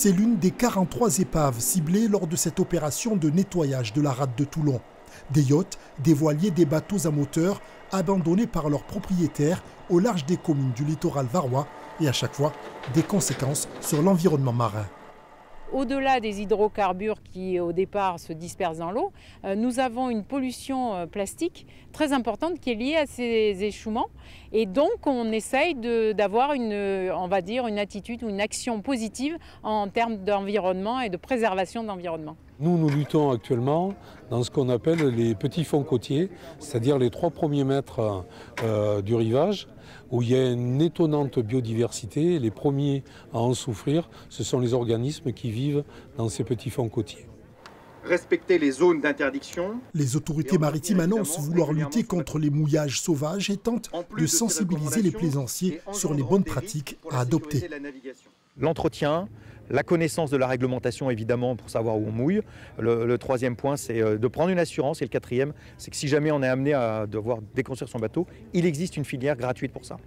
C'est l'une des 43 épaves ciblées lors de cette opération de nettoyage de la rade de Toulon. Des yachts, des voiliers, des bateaux à moteur abandonnés par leurs propriétaires au large des communes du littoral varois et à chaque fois des conséquences sur l'environnement marin. Au-delà des hydrocarbures qui au départ se dispersent dans l'eau, nous avons une pollution plastique très importante qui est liée à ces échouements. Et donc on essaye d'avoir une attitude ou une action positive en termes d'environnement et de préservation de l'environnement. Nous luttons actuellement dans ce qu'on appelle les petits fonds côtiers, c'est-à-dire les 3 premiers mètres du rivage, où il y a une étonnante biodiversité. Les premiers à en souffrir, ce sont les organismes qui vivent dans ces petits fonds côtiers. Respecter les zones d'interdiction. Les autorités maritimes annoncent vouloir lutter contre les mouillages sauvages et tentent de sensibiliser les plaisanciers sur les bonnes pratiques à adopter. L'entretien, la connaissance de la réglementation évidemment pour savoir où on mouille. Le troisième point, c'est de prendre une assurance. Et le quatrième, c'est que si jamais on est amené à devoir déconstruire son bateau, il existe une filière gratuite pour ça.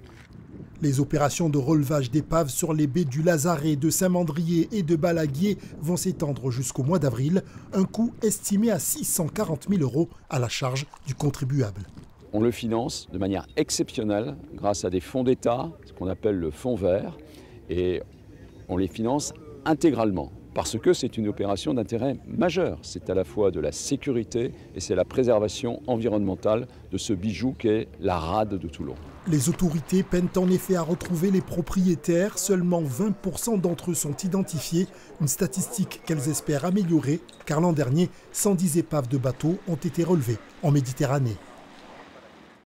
Les opérations de relevage d'épaves sur les baies du Lazaret, de Saint-Mandrier et de Balaguier vont s'étendre jusqu'au mois d'avril, un coût estimé à 640 000 € à la charge du contribuable. On le finance de manière exceptionnelle grâce à des fonds d'État, ce qu'on appelle le fonds vert, et on les finance intégralement parce que c'est une opération d'intérêt majeur. C'est à la fois de la sécurité et c'est la préservation environnementale de ce bijou qu'est la rade de Toulon. Les autorités peinent en effet à retrouver les propriétaires. Seulement 20% d'entre eux sont identifiés, une statistique qu'elles espèrent améliorer car l'an dernier, 110 épaves de bateaux ont été relevées en Méditerranée.